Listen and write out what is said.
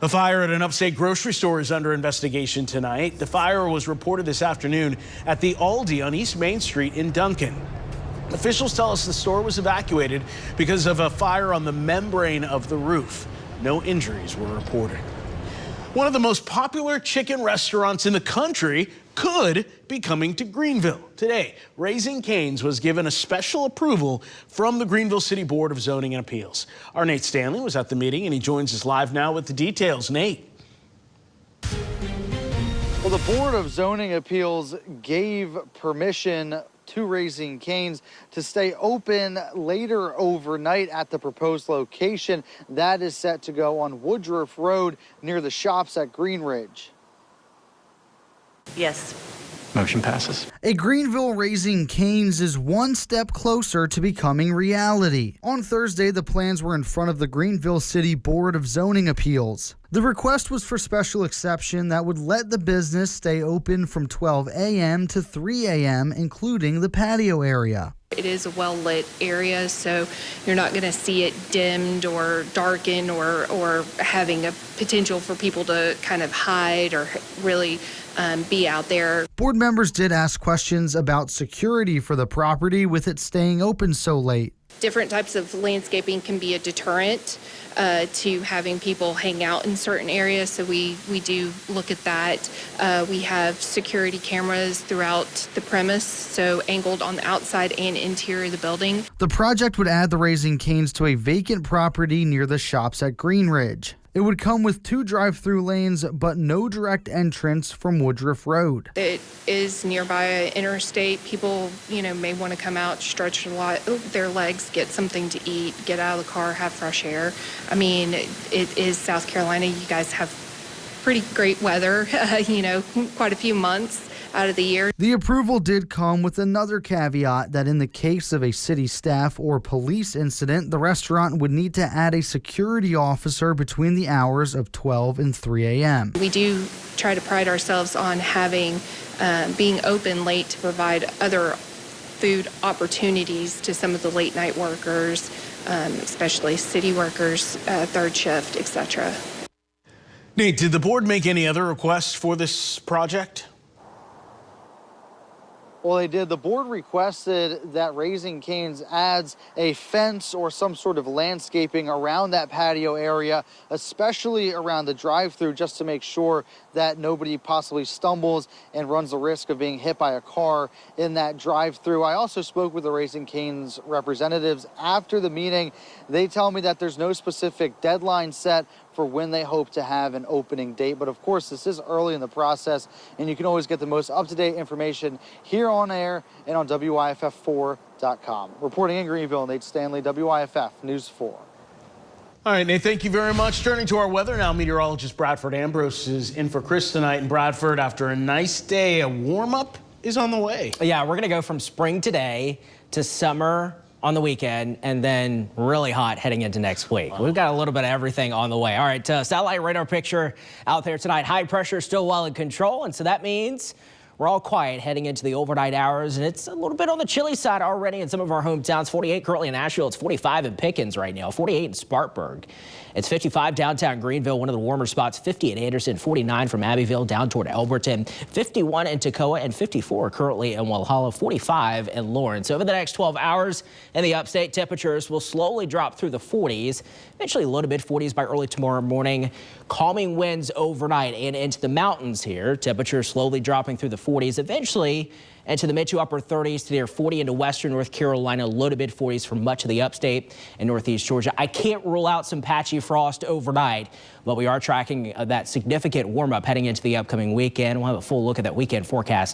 A fire at an upstate grocery store is under investigation tonight. The fire was reported this afternoon at the Aldi on East Main Street in Duncan. Officials tell us the store was evacuated because of a fire on the membrane of the roof. No injuries were reported. One of the most popular chicken restaurants in the country could be coming to Greenville. Today, Raising Cane's was given a special approval from the Greenville City Board of Zoning and Appeals. Our Nate Stanley was at the meeting and he joins us live now with the details. Nate. Well, the Board of Zoning Appeals gave permission to Raising Cane's to stay open later overnight at the proposed location. That is set to go on Woodruff Road near the shops at Green Ridge. Yes. Motion passes. A Greenville Raising Cane's is one step closer to becoming reality. On Thursday, the plans were in front of the Greenville City Board of Zoning Appeals. The request was for special exception that would let the business stay open from 12 a.m. to 3 a.m., including the patio area. It is a well-lit area, so you're not going to see it dimmed or darkened or having a potential for people to kind of hide or really be out there. Board members did ask questions about security for the property with it staying open so late. Different types of landscaping can be a deterrent to having people hang out in certain areas, so we do look at that. We have security cameras throughout the premise, so angled on the outside and interior of the building. The project would add the Raising Cane's to a vacant property near the shops at Green Ridge. It would come with 2 drive-through lanes, but no direct entrance from Woodruff Road. It is nearby an interstate. People, may want to come out, stretch their legs, get something to eat, get out of the car, have fresh air. I mean, it is South Carolina. You guys have pretty great weather, quite a few months out of the year. The approval did come with another caveat that in the case of a city staff or police incident, the restaurant would need to add a security officer between the hours of 12 and 3 a.m. We do try to pride ourselves on having, being open late to provide other food opportunities to some of the late night workers, especially city workers, third shift, etc. Nate, did the board make any other requests for this project? Well, they did. The board requested that Raising Cane's adds a fence or some sort of landscaping around that patio area, especially around the drive-through, just to make sure that nobody possibly stumbles and runs the risk of being hit by a car in that drive-through. I also spoke with the Raising Cane's representatives after the meeting. They tell me that there's no specific deadline set for when they hope to have an opening date. But of course, this is early in the process, and you can always get the most up-to-date information here on air and on WIFF4.com. Reporting in Greenville, Nate Stanley, WIFF News 4. All right, Nate, thank you very much. Turning to our weather now, meteorologist Bradford Ambrose is in for Chris tonight. And Bradford, after a nice day, a warm-up is on the way. Yeah, we're going to go from spring today to summer on the weekend, and then really hot heading into next week. We've got a little bit of everything on the way. All right, satellite radar picture out there tonight. High pressure still well in control, and so that means we're all quiet heading into the overnight hours, and it's a little bit on the chilly side already in some of our hometowns. 48 currently in Asheville. It's 45 in Pickens right now. 48 in Spartanburg. It's 55 downtown Greenville, one of the warmer spots. 50 in Anderson, 49 from Abbeville down toward Elberton, 51 in Toccoa, and 54 currently in Walhalla, 45 in Lawrence. Over the next 12 hours in the upstate, temperatures will slowly drop through the 40s, eventually low to mid 40s by early tomorrow morning. Calming winds overnight and into the mountains here. Temperatures slowly dropping through the 40s, eventually into the mid to upper 30s to near 40 into western North Carolina, low to mid 40s for much of the upstate and northeast Georgia. I can't rule out some patchy frost overnight, but we are tracking that significant warm up heading into the upcoming weekend. We'll have a full look at that weekend forecast